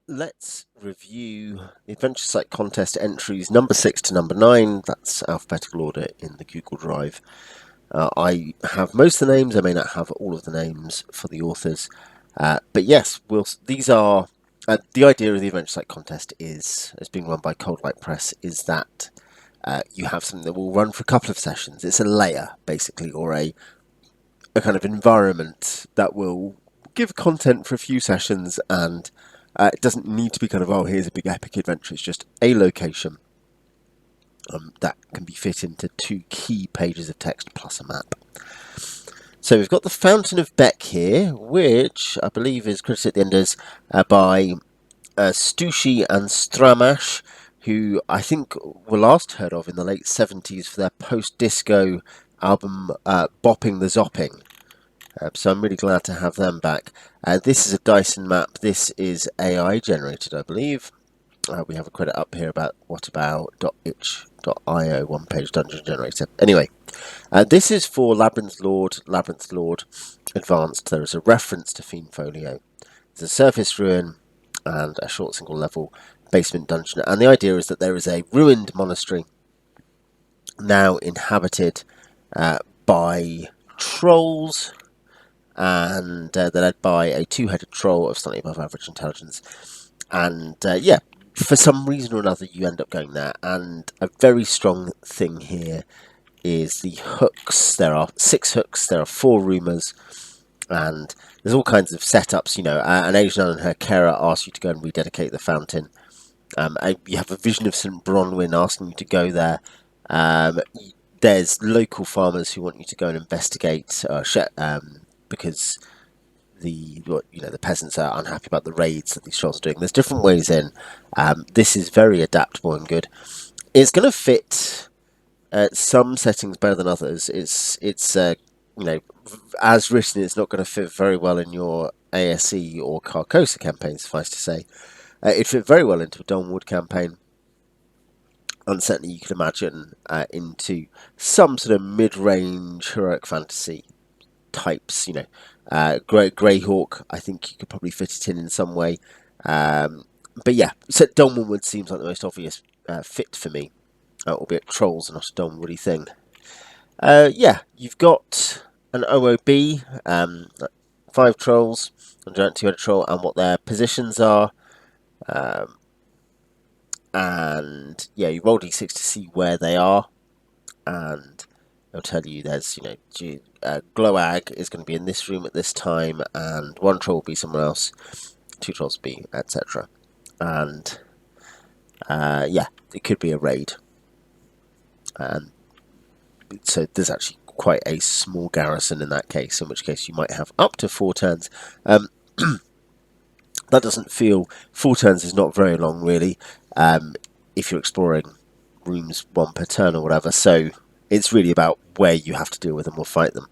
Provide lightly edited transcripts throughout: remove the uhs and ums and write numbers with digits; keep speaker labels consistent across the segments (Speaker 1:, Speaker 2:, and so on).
Speaker 1: let's review the Adventure Site contest entries number 6 to number 9. That's alphabetical order in the Google Drive. I have most of the names. I may not have all of the names for the authors. But yes, these are... the idea of the Adventure Site contest is, as being run by Coldlight Press, is that you have something that will run for a couple of sessions. It's a layer, basically, or a kind of environment that will give content for a few sessions, and it doesn't need to be kind of, oh, here's a big epic adventure. It's just a location that can be fit into 2 key pages of text plus a map. So we've got the Fountain of Beck here, which I believe is credited at the end as by Stussy and Stramash, who I think were last heard of in the late 70s for their post-disco album Bopping the Zopping. So I'm really glad to have them back. This is a Dyson map. This is AI generated, I believe. We have a credit up here about whatabout.itch.io one-page dungeon generator. Anyway, this is for Labyrinth Lord Advanced. There is a reference to Fiend Folio. There's a surface ruin and a short single level basement dungeon. And the idea is that there is a ruined monastery now inhabited by trolls, and they're led by a 2-headed troll of slightly above average intelligence. And yeah, for some reason or another, you end up going there. And a very strong thing here is the hooks. There are 6 hooks, there are 4 rumours, and there's all kinds of setups. You know, an Asian nun and her carer ask you to go and rededicate the fountain. You have a vision of St. Bronwyn asking you to go there. There's local farmers who want you to go and investigate, because the peasants are unhappy about the raids that these trolls are doing. There's different ways in. This is very adaptable and good. It's going to fit some settings better than others. It's as written, it's not going to fit very well in your ASE or Carcosa campaign, suffice to say. It fit very well into a Dawnwood campaign, and certainly you could imagine into some sort of mid-range heroic fantasy types. You know, Greyhawk, I think you could probably fit it in some way. But yeah, so Dawnwood seems like the most obvious fit for me, albeit trolls are not a Dawnwoody thing. Yeah, you've got an OOB, 5 trolls, a giant 2-headed troll, and what their positions are. And yeah, you roll d6 to see where they are, and it'll tell you there's, Gloag is going to be in this room at this time, and 1 troll will be somewhere else, 2 trolls will be, etc. And yeah, it could be a raid. So there's actually quite a small garrison in that case, in which case you might have up to 4 turns. That doesn't feel... 4 turns is not very long, really, if you're exploring rooms 1 per turn or whatever, so it's really about where you have to deal with them or fight them.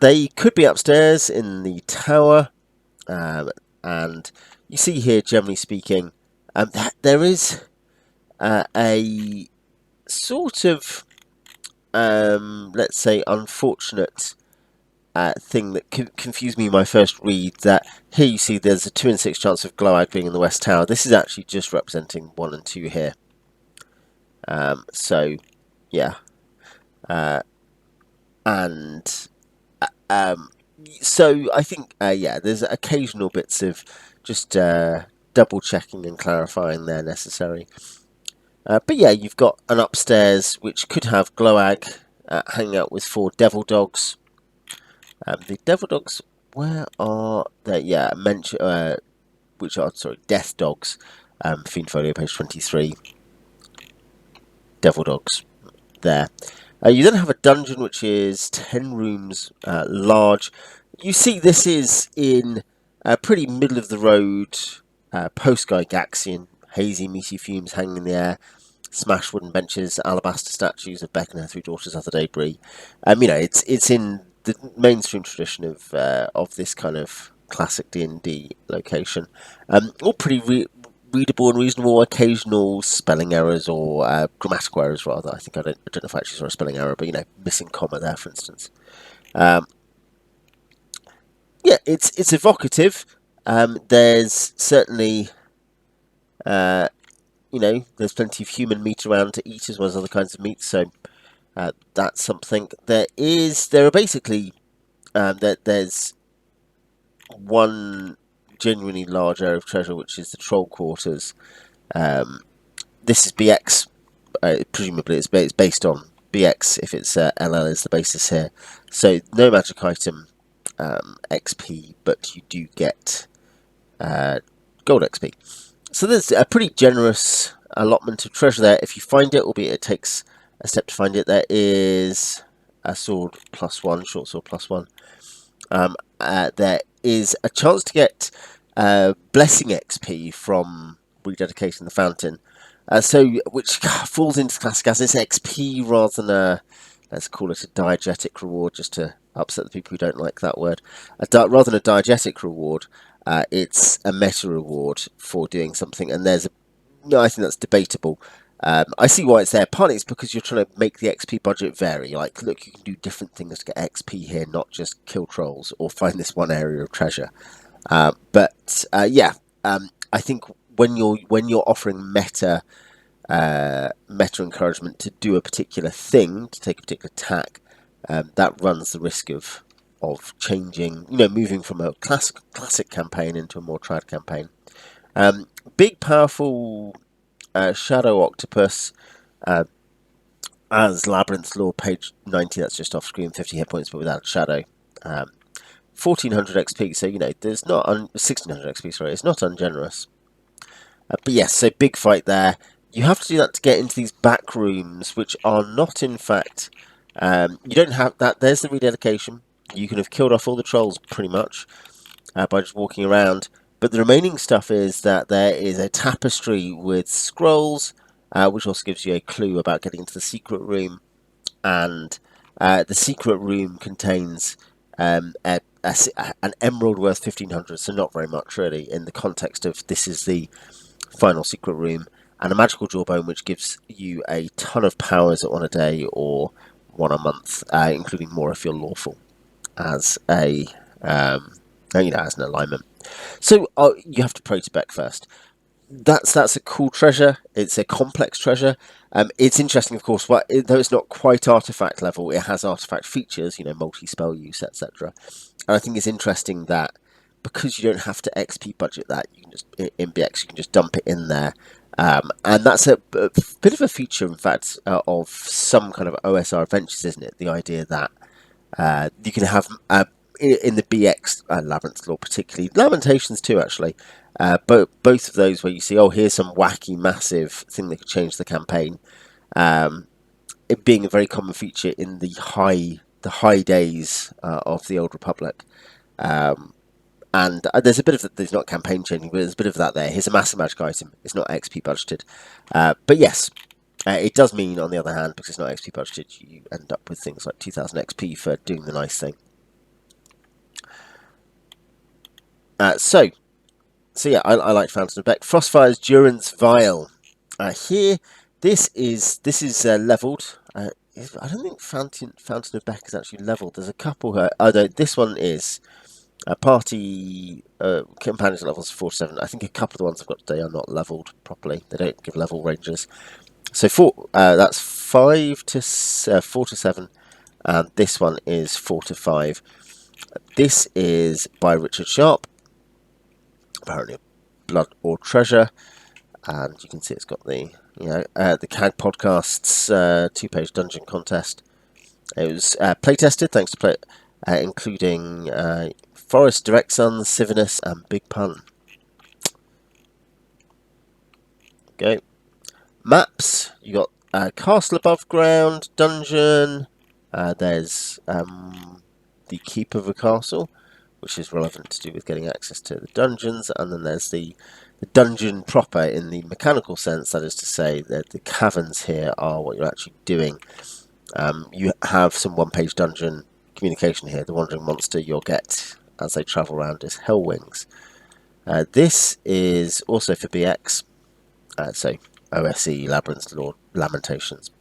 Speaker 1: They could be upstairs in the tower, and you see here, generally speaking, there is a sort of, let's say, unfortunate thing that confused me in my first read, that here you see there's a 2 in 6 chance of Gloag being in the West Tower. This is actually just representing 1 and 2 here. So, yeah. So I think, yeah, there's occasional bits of just double checking and clarifying there necessary. But yeah, you've got an upstairs which could have Gloag hanging out with 4 devil dogs. The devil dogs, where are they? Yeah, which are, sorry, death dogs. Fiend Folio, page 23. Devil dogs there. You then have a dungeon which is 10 rooms large. You see this is in pretty middle of the road, post-Gygaxian, hazy meaty fumes hanging in the air, smashed wooden benches, alabaster statues of Beck and her 3 daughters of the debris. It's in the mainstream tradition of this kind of classic D&D location. All pretty readable and reasonable. Occasional spelling errors or grammatical errors, rather. I don't know if I actually saw a spelling error, but missing comma there, for instance. Yeah, it's evocative. There's certainly, there's plenty of human meat around to eat as well as other kinds of meat, so that's something. There are basically, there's one genuinely large area of treasure, which is the Troll Quarters. This is BX. Presumably, it's based on BX if it's LL is the basis here. So no magic item XP, but you do get gold XP. So there's a pretty generous allotment of treasure there. If you find it, albeit it takes a step to find it, there is a sword +1, short sword +1. There is a chance to get blessing XP from rededicating the fountain. Which falls into the classic as it's XP rather than let's call it a diegetic reward, just to upset the people who don't like that word. Rather than a diegetic reward, it's a meta reward for doing something, and I think that's debatable. I see why it's there. Partly it's because you're trying to make the XP budget vary. Like, look, you can do different things to get XP here, not just kill trolls or find this one area of treasure. I think when you're offering meta encouragement to do a particular thing, to take a particular tack, that runs the risk of changing, moving from a classic campaign into a more trad campaign. Big powerful Shadow Octopus as Labyrinth Lord, page 90. That's just off screen, 50 hit points, but without shadow. 1400 XP, so there's not 1600 XP. Sorry, it's not ungenerous. But yes, so big fight there. You have to do that to get into these back rooms, which are not, in fact. You don't have that. There's the rededication. You can have killed off all the trolls pretty much by just walking around. But the remaining stuff is that there is a tapestry with scrolls, which also gives you a clue about getting into the secret room. And the secret room contains an emerald worth 1500, so not very much really in the context of this is the final secret room, and a magical jawbone which gives you a ton of powers at one a day or one a month, including more if you're lawful as as an alignment. So you have to pray to Beck first. That's a cool treasure. It's a complex treasure. It's interesting, of course, though it's not quite artifact level, it has artifact features, multi-spell use, etc. And I think it's interesting that because you don't have to XP budget that, you can just in BX you can just dump it in there, and that's a bit of a feature, in fact, of some kind of OSR adventures, isn't it? The idea that you can have in the BX Labyrinth Lore, particularly Lamentations too, actually. But both of those where you see, here's some wacky, massive thing that could change the campaign. It being a very common feature in the high days of the Old Republic. And there's a bit of that. There's not campaign changing, but there's a bit of that there. Here's a massive magic item. It's not XP budgeted, but yes, it does mean, on the other hand, because it's not XP budgeted, you end up with things like 2000 XP for doing the nice thing. So yeah, I like Fountain of Beck. Frostfire's Durance Vial. Here, this is leveled. I don't think Fountain of Beck is actually leveled. There's a couple here. This one is. Party companions levels 4 to 7. I think a couple of the ones I've got today are not leveled properly. They don't give level ranges. So that's 4 to 7, and this one is 4 to 5. This is by Richard Sharp. Apparently, Blood or Treasure, and you can see it's got the the CAG Podcast's 2-page dungeon contest. It was playtested thanks to including Forest, Direct Sun, Sivnus, and Big Pun. Okay. Maps. You got Castle Above Ground, Dungeon. There's the Keep of a Castle, which is relevant to do with getting access to the dungeons, and then there's the dungeon proper in the mechanical sense. That is to say that the caverns here are what you're actually doing. You have some one-page dungeon communication here. The wandering monster you'll get as they travel around is Hellwings. This is also for BX, so OSE, Labyrinth Lord, Lamentations.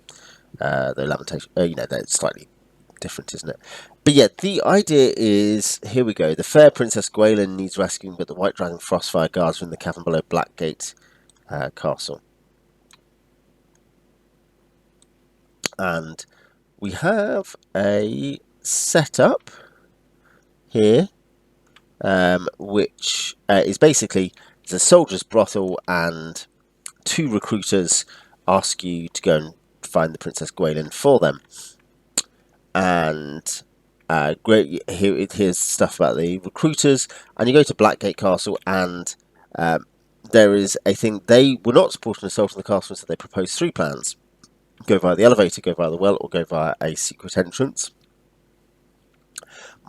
Speaker 1: They're slightly different, isn't it? But yeah, the idea is, here we go. The fair Princess Gwaelin needs rescuing, but the White Dragon Frostfire guards are in the cavern below Blackgate Castle. And we have a setup here, which is basically it's a soldier's brothel, and 2 recruiters ask you to go and find the Princess Gwaelin for them. And here's stuff about the recruiters, and you go to Blackgate Castle, and there is a thing. They were not supporting assault on the castle, so they proposed 3 plans: go via the elevator, go via the well, or go via a secret entrance.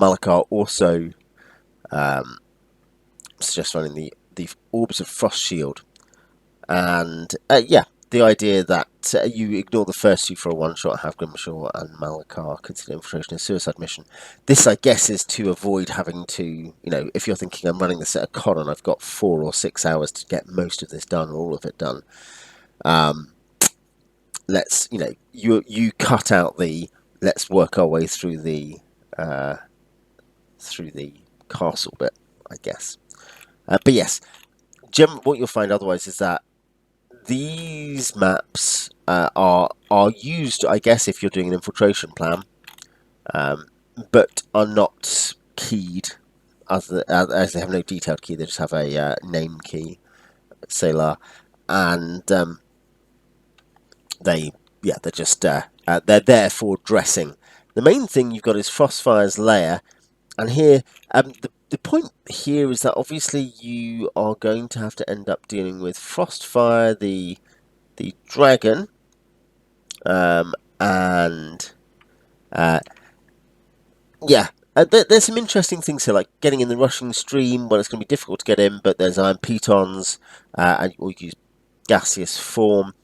Speaker 1: Malachar also suggests running the Orbs of Frost Shield, and yeah, the idea that you ignore the first 2 for a one-shot, have Grimshaw and Malachar consider infiltration a suicide mission. This, I guess, is to avoid having to, if you're thinking I'm running this at a con and I've got 4 or 6 hours to get most of this done, or all of it done, let's, you cut out the let's work our way through the castle bit, I guess. But yes, what you'll find otherwise is that these maps are used, I guess, if you're doing an infiltration plan, but are not keyed, as they have no detailed key. They just have a name key, Salar, and they're just they're there for dressing. The main thing you've got is Frostfire's lair, and here the point here is that obviously you are going to have to end up dealing with Frostfire, the dragon, and yeah, there's some interesting things here, like getting in the rushing stream. Well, it's going to be difficult to get in, but there's iron pitons, and you use gaseous form.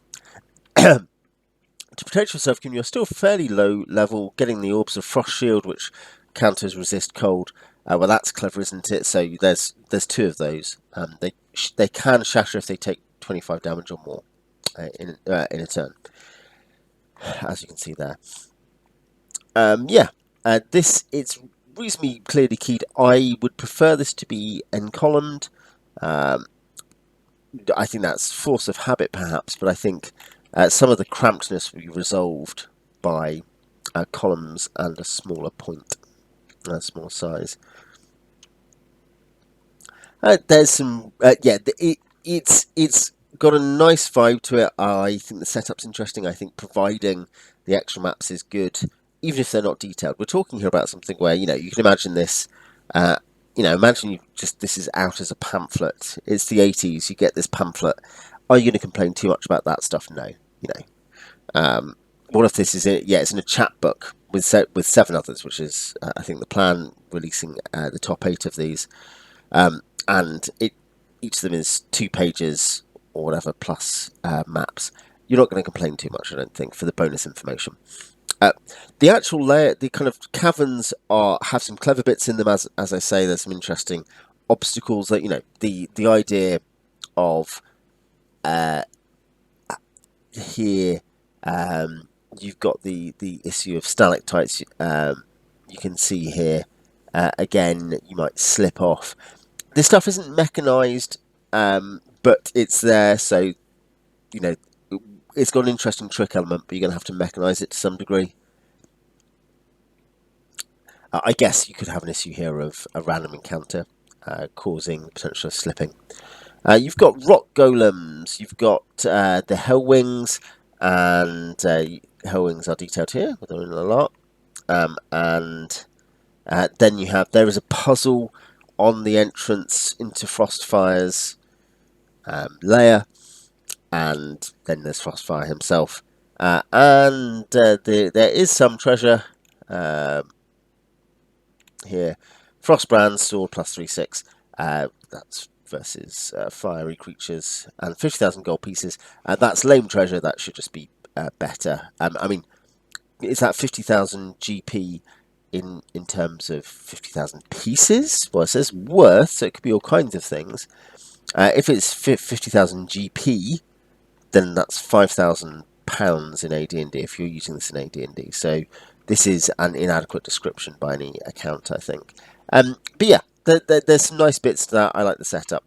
Speaker 1: To protect yourself, you're still fairly low level. Getting the Orbs of Frost Shield, which counters resist cold. Well, that's clever, isn't it? So there's 2 of those. They can shatter if they take 25 damage or more in a turn, as you can see there. It's reasonably clearly keyed. I would prefer this to be n-columned. I think that's force of habit, perhaps, but I think some of the crampedness will be resolved by columns and a smaller point, a small size. There's some, it's got a nice vibe to it. I think the setup's interesting. I think providing the extra maps is good, even if they're not detailed. We're talking here about something where, you can imagine this, imagine this is out as a pamphlet. It's the 80s, you get this pamphlet. Are you going to complain too much about that stuff? No, what if this is it's in a chapbook with 7 others, which is, I think, the plan, releasing the top 8 of these. And each of them is 2 pages or whatever, plus maps. You're not going to complain too much, I don't think, for the bonus information. The actual layer, the kind of caverns have some clever bits in them, as I say. There's some interesting obstacles that, the idea of here, you've got the issue of stalactites. You can see here, again, you might slip off. This stuff isn't mechanized, but it's there, so, it's got an interesting trick element, but you're going to have to mechanize it to some degree. I guess you could have an issue here of a random encounter causing potential slipping. You've got rock golems, you've got the hellwings, and hellwings are detailed here, they're in a lot. And then there is a puzzle on the entrance into Frostfire's lair, and then there's Frostfire himself, and there is some treasure here. Frostbrand sword plus 3/6. That's versus fiery creatures, and 50,000 gold pieces. That's lame treasure. That should just be better. I mean, is that 50,000 GP in terms of 50,000 pieces? Well, it says worth, so it could be all kinds of things. If it's 50,000 GP, then that's £5,000 in AD&D if you're using this in AD&D. So this is an inadequate description by any account, I think. But yeah, there's some nice bits to that. I like the setup.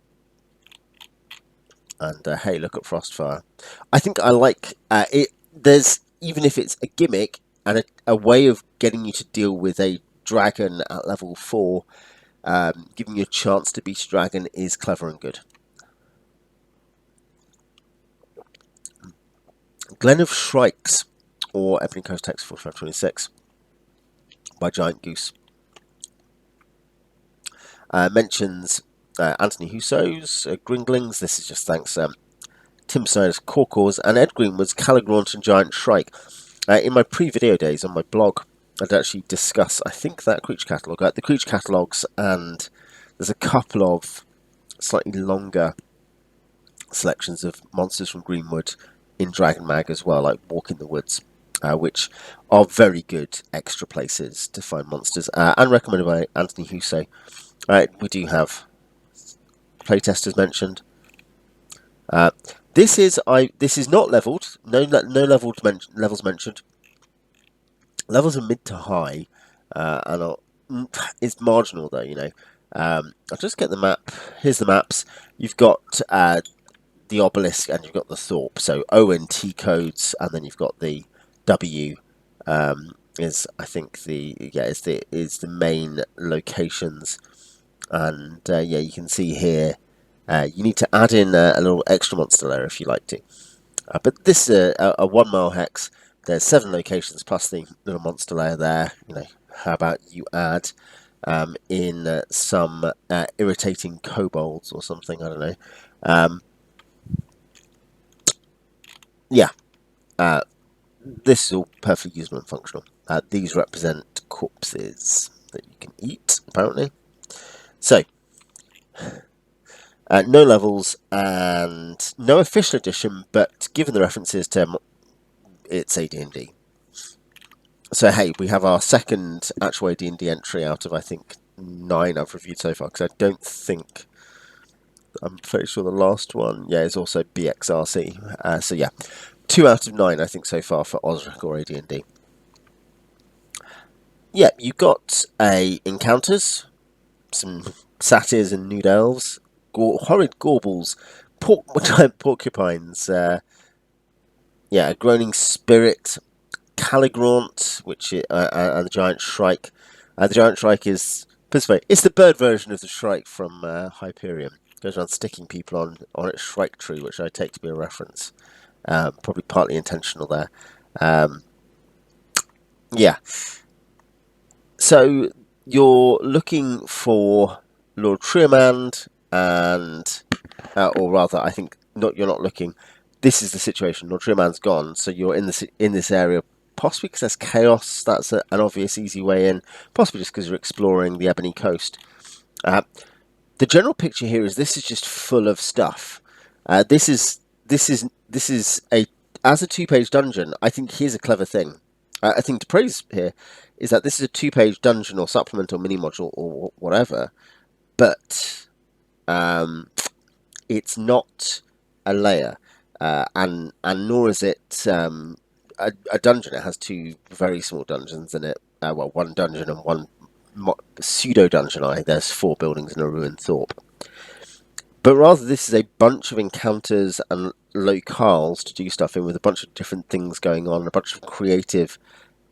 Speaker 1: And hey, look at Frostfire. I think I like it. There's, even if it's a gimmick and a way of getting you to deal with a dragon at level 4, giving you a chance to beat a dragon is clever and good. Glen of Shrikes, or Ebony Coast Text 4526 by Giant Goose. Mentions Anthony Husso's Gringlings. This is just thanks Tim Snyder's Corkors and Ed Greenwood's Caligrant and Giant Shrike. In my pre-video days on my blog, I'd actually discuss, I think, that creature catalogue, the creature catalogues, and there's a couple of slightly longer selections of monsters from Greenwood in Dragon Mag as well, like Walk in the Woods, which are very good extra places to find monsters, and recommended by Anthony Husso. We do have playtesters mentioned. This is not leveled. No levels mentioned. Levels are mid to high, and it's marginal though. I'll just get the map. Here's the maps. You've got the obelisk and you've got the Thorpe. So O and T codes, and then you've got the W. Is I think is the main locations, and yeah, you can see here. You need to add in a little extra monster layer if you like to. But this is a 1 mile hex. There's 7 locations plus the little monster layer there. How about you add in some irritating kobolds or something? I don't know. Yeah. This is all perfectly usable and functional. These represent corpses that you can eat, apparently. So, no levels and no official edition, but given the references to it's AD&D. So hey, we have our second actual AD&D entry out of, I think, 9 I've reviewed so far, because I don't think, I'm pretty sure the last one, yeah, is also BXRC. So yeah, 2 out of 9 I think so far for Osric or AD&D. Yeah, you've got encounters, some satyrs and nude elves, horrid gorbles, giant porcupines, yeah, a groaning spirit, Caligrant, which and the giant shrike. The giant shrike is, it's the bird version of the shrike from Hyperion. It goes around sticking people on its shrike tree, which I take to be a reference. Probably partly intentional there. Yeah. So you're looking for Lord Triamand, and or rather, I think you're not looking. This is the situation. Lord Triamand's gone, so you're in this area. Possibly because there's chaos. That's an obvious, easy way in. Possibly just because you're exploring the Ebony Coast. The general picture here is this is just full of stuff. This is as a 2-page dungeon. I think here's a clever thing. I think to praise here is that this is a 2-page dungeon or supplement or mini module or whatever, but it's not a layer, and nor is it a dungeon. It has 2 very small dungeons in it. Well, 1 dungeon and 1 pseudo dungeon. There's 4 buildings and a ruined Thorpe. But rather, this is a bunch of encounters and locales to do stuff in, with a bunch of different things going on, a bunch of creative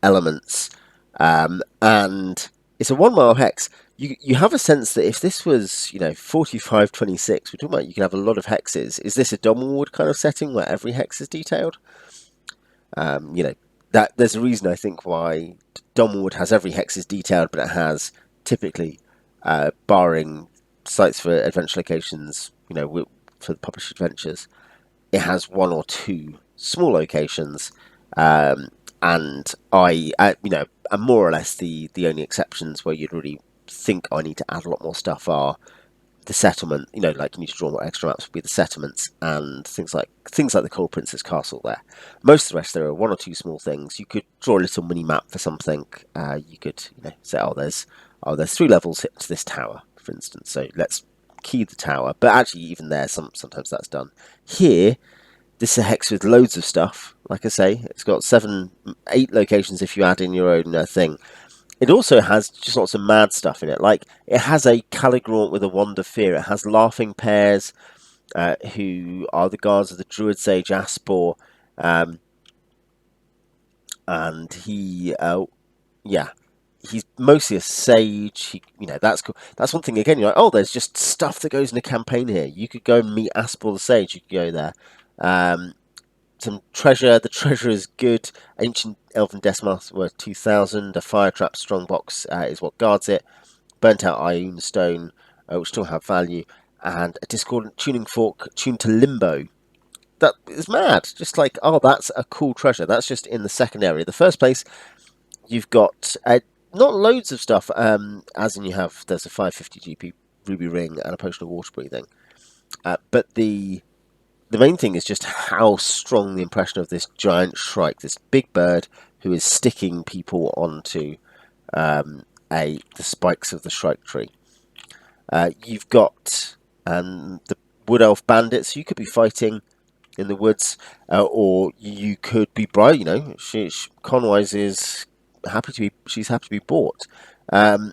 Speaker 1: elements, and it's a 1 mile hex. You have a sense that if this was 4526, we're talking about you can have a lot of hexes. Is this a Domwood kind of setting where every hex is detailed? That there's a reason I think why Domwood has every hex is detailed, but it has typically, barring sites for adventure locations, for the published adventures, it has 1 or 2 small locations, and and more or less the only exceptions where you'd really think I need to add a lot more stuff are the settlement. Like you need to draw more extra maps would be the settlements and things like the Cold Princess Castle there. Most of the rest, there are 1 or 2 small things. You could draw a little mini map for something. You could say, there's 3 levels to this tower, for instance. So let's key the tower. But actually, even there, sometimes that's done. Here, this is a hex with loads of stuff, like I say. It's got 8 locations if you add in your own thing. It also has just lots of mad stuff in it. Like, it has a Caligrant with a Wand of Fear. It has Laughing Pears, who are the guards of the Druid Sage Aspor. And yeah, he's mostly a sage. That's cool. That's one thing again. You're like, oh, there's just stuff that goes in a campaign here. You could go and meet Aspor the Sage. You could go there. Some treasure. The treasure is good. Ancient Elven Deathmask worth 2,000. A fire trap strongbox is what guards it. Burnt out Ioun Stone, which still have value, and a discordant tuning fork tuned to Limbo. That is mad. Just like, oh, that's a cool treasure. That's just in the second area. The first place, you've got not loads of stuff, as in there's a 550 GP ruby ring and a potion of water breathing. But the main thing is just how strong the impression of this giant shrike, this big bird who is sticking people onto the spikes of the shrike tree. You've got the wood elf bandits. You could be fighting in the woods, or you could be bride. Conwise is she's happy to be bought. I'm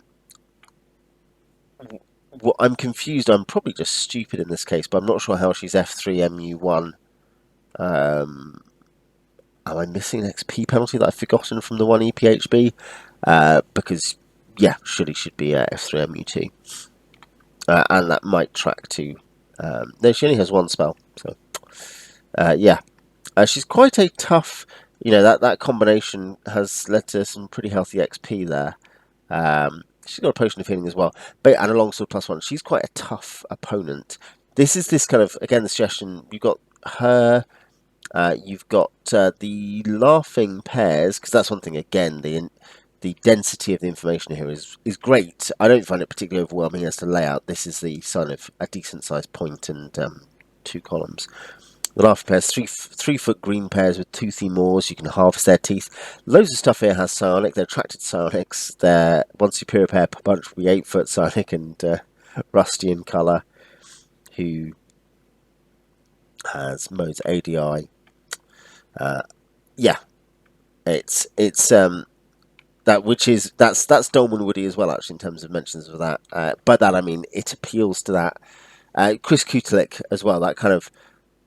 Speaker 1: confused. I'm probably just stupid in this case, but I'm not sure how she's F3 MU1. Am I missing an XP penalty that I've forgotten from the 1 EPHB? Because, yeah, surely should be F3 MU2. And that might track to... no, she only has one spell, so... yeah. She's quite a tough... that combination has led to some pretty healthy XP there. She's got a potion of healing as well, and a longsword +1. She's quite a tough opponent. This is this kind of, again, the suggestion. You've got her, you've got the Laughing Pears, because that's one thing, again, the density of the information here is great. I don't find it particularly overwhelming as to layout. This is the sign of a decent sized point and 2 columns. The Laughing Pears, 3-foot green pears with toothy maws. You can harvest their teeth. Loads of stuff here has psionic. They're attracted to psionics. Their one superior pair per bunch will be 8-foot psionic and rusty in colour, who has modes ADI. Yeah, it's that's Dolman Woody as well, actually, in terms of mentions of that. By that I mean it appeals to that Chris Kutelik as well, that kind of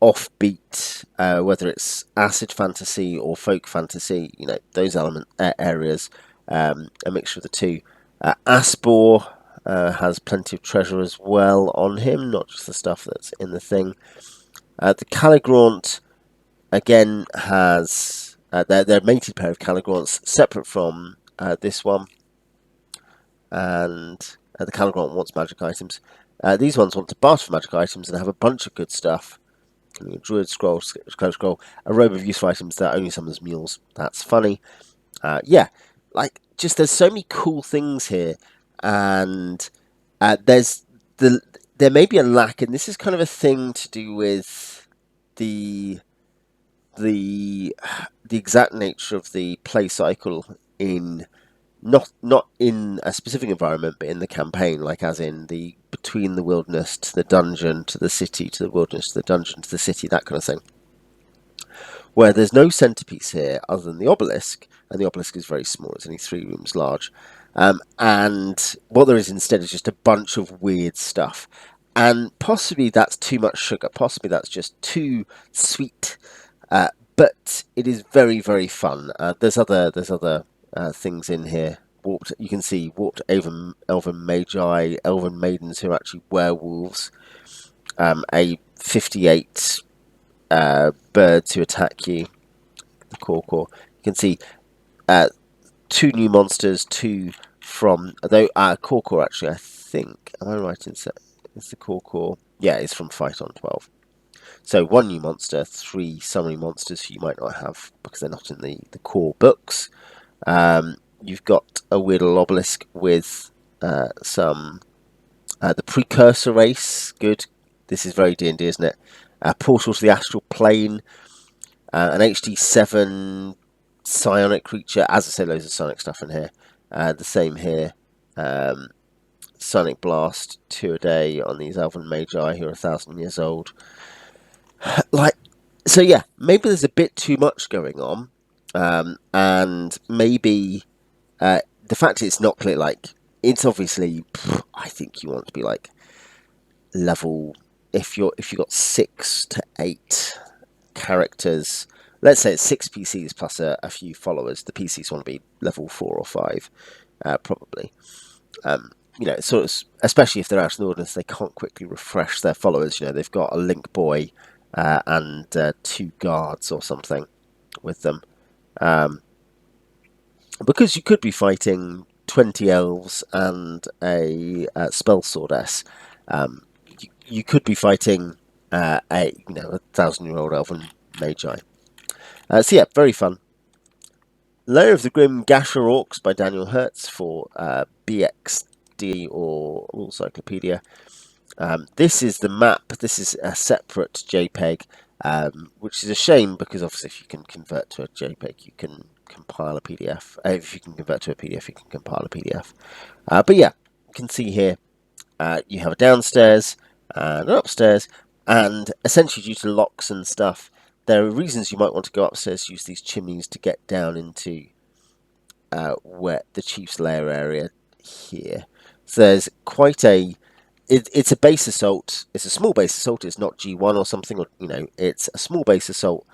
Speaker 1: offbeat, whether it's acid fantasy or folk fantasy, those areas, a mixture of the two. Aspor has plenty of treasure as well on him, not just the stuff that's in the thing. The Caligrant again has their mated pair of Caligrants separate from this one, and the Caligrant wants magic items. These ones want to barter for magic items and have a bunch of good stuff. A druid scroll, a robe of useful items that only summons mules. That's funny. Yeah, like, just there's so many cool things here, and there may be a lack, and this is kind of a thing to do with the exact nature of the play cycle in not in a specific environment, but in the campaign, like as in the between the wilderness to the dungeon to the city to the wilderness to the dungeon to the city, that kind of thing. Where there's no centerpiece here other than the obelisk, and the obelisk is very small, it's only 3 rooms large. And what there is instead is just a bunch of weird stuff. And possibly that's too much sugar, possibly that's just too sweet. But it is very, very fun. There's other things in here. You can see warped elven magi, elven maidens who are actually werewolves. A 58 birds who attack you. The Corcor. You can see 2 new monsters, 2 from Corcor actually. I think, am I right in saying it's the Corcor? Yeah, it's from Fight on 12. So 1 new monster, 3 summoning monsters who you might not have because they're not in the core books. You've got a weird little obelisk with some the precursor race. Good. This is very D&D, isn't it? Portal to the astral plane. An HD7 psionic creature. As I say, loads of psionic stuff in here. The same here. Sonic Blast, 2 a day on these elven magi who are 1,000 years old. Like, So yeah, maybe there's a bit too much going on, and maybe the fact it's not clear. Like, it's obviously, I think you want to be like level. If you got 6 to 8 characters, let's say it's 6 PCs plus a few followers. The PCs want to be level 4 or 5, probably. Sort of, especially if they're out in the audience, they can't quickly refresh their followers. They've got a link boy and 2 guards or something with them, because you could be fighting 20 elves and a spell swordess. You could be fighting a 1,000-year-old elven magi. So yeah, very fun. Lair of the Grim Gasher Orcs by Daniel Hertz for BXD or Encyclopedia. This is the map. This is a separate JPEG, which is a shame because obviously if you can convert to a JPEG, you can compile a PDF. If you can convert to a PDF, you can compile a PDF. But yeah, you can see here you have a downstairs and an upstairs, and essentially due to locks and stuff, there are reasons you might want to go upstairs, use these chimneys to get down into where the chief's lair area here. So there's quite a it's a base assault. It's a small base assault. It's not G1 or something. Or, it's a small base assault,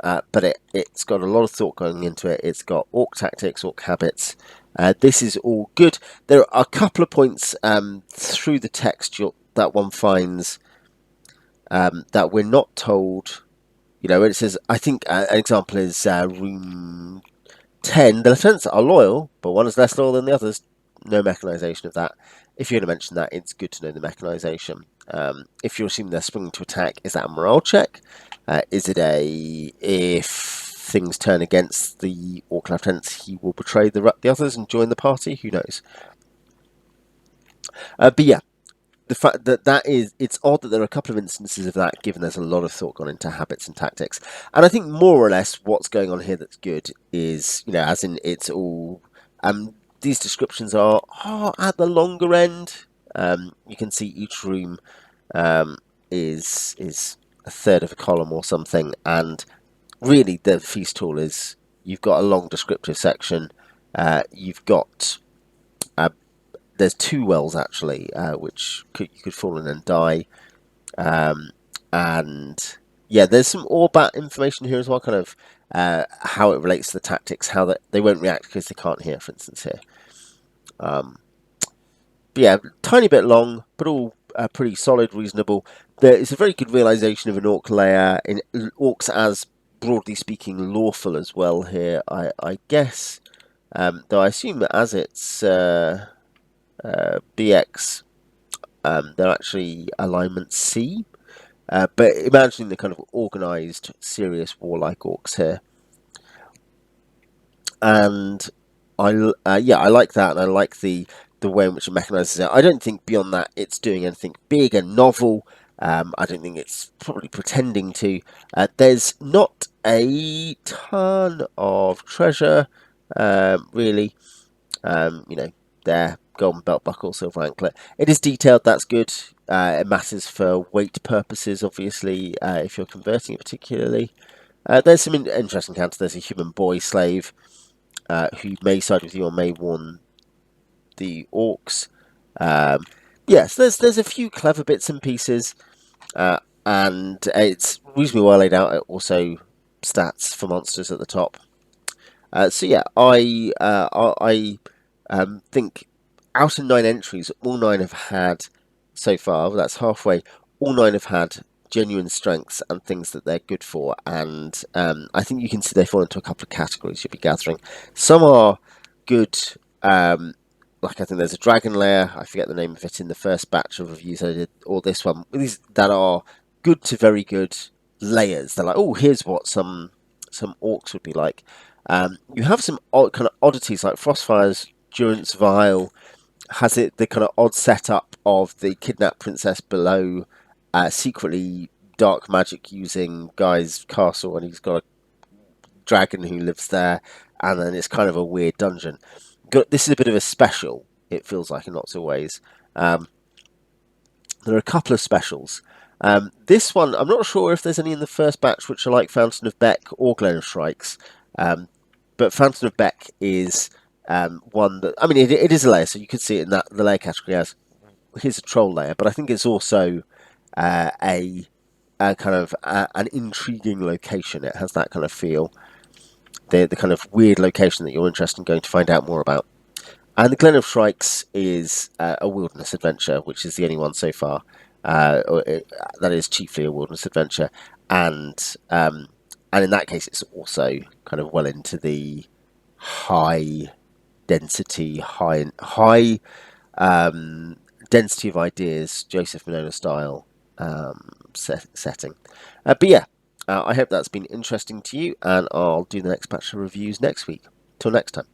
Speaker 1: but it's got a lot of thought going into it. It's got orc tactics, orc habits. This is all good. There are a couple of points through the text that one finds that we're not told. It says, I think an example is room 10. The lieutenants are loyal, but one is less loyal than the others. No mechanization of that. If you're going to mention that, it's good to know the mechanization. If you're assuming they're springing to attack, is that a morale check? Is it if things turn against the orc lieutenants, he will betray the others and join the party? Who knows? But yeah, the fact it's odd that there are a couple of instances of that, given there's a lot of thought gone into habits and tactics. And I think more or less what's going on here that's good is, as in it's all these descriptions are at the longer end. You can see each room is a third of a column or something, and really the feast hall is, you've got a long descriptive section. You've got there's 2 wells actually, which you could fall in and die, and yeah, there's some Orbat information here as well, kind of how it relates to the tactics, how that they won't react because they can't hear, for instance, here. But yeah, tiny bit long, but all pretty solid, reasonable. There is a very good realization of an orc layer, in orcs as, broadly speaking, lawful as well here, I guess. Though I assume that as it's BX, they're actually alignment C. But imagining the kind of organised, serious, warlike orcs here. And I like that, and I like the way in which it mechanises it. I don't think beyond that it's doing anything big and novel. I don't think it's probably pretending to. There's not a ton of treasure, really. There, golden belt buckle, silver anklet. It is detailed, that's good. It matters for weight purposes, obviously, if you're converting it particularly. There's some interesting encounters. There's a human boy slave who may side with you or may warn the orcs. Yes, there's a few clever bits and pieces, and it's reasonably well laid out. Also, stats for monsters at the top. So yeah, I think out of 9 entries, all 9 have had so far. That's halfway. All 9 have had genuine strengths and things that they're good for, and I think you can see they fall into a couple of categories you'll be gathering. Some are good. Like I think there's a dragon lair. I forget the name of it in the first batch of reviews I did, or this one. These that are good to very good layers. They're like, oh, here's what some orcs would be like. You have some kind of oddities like Frostfire's Durance Vial has the kind of odd setup of the kidnapped princess below, secretly dark magic using guy's castle, and he's got a dragon who lives there, and then it's kind of a weird dungeon. This is a bit of a special, it feels like, in lots of ways. There are a couple of specials. This one, I'm not sure if there's any in the first batch which are like Fountain of Beck or Glen of Shrikes, but Fountain of Beck is one that, I mean, it is a layer, so you could see it in that the layer category as here's a troll layer, but I think it's also a kind of an intriguing location. It has that kind of feel, the kind of weird location that you're interested in going to find out more about. And the Glen of Shrikes is a wilderness adventure, which is the only one so far. That is chiefly a wilderness adventure, and in that case, it's also kind of well into the high density, high density of ideas, Joseph Monona style setting. But yeah, I hope that's been interesting to you, and I'll do the next batch of reviews next week. Till next time.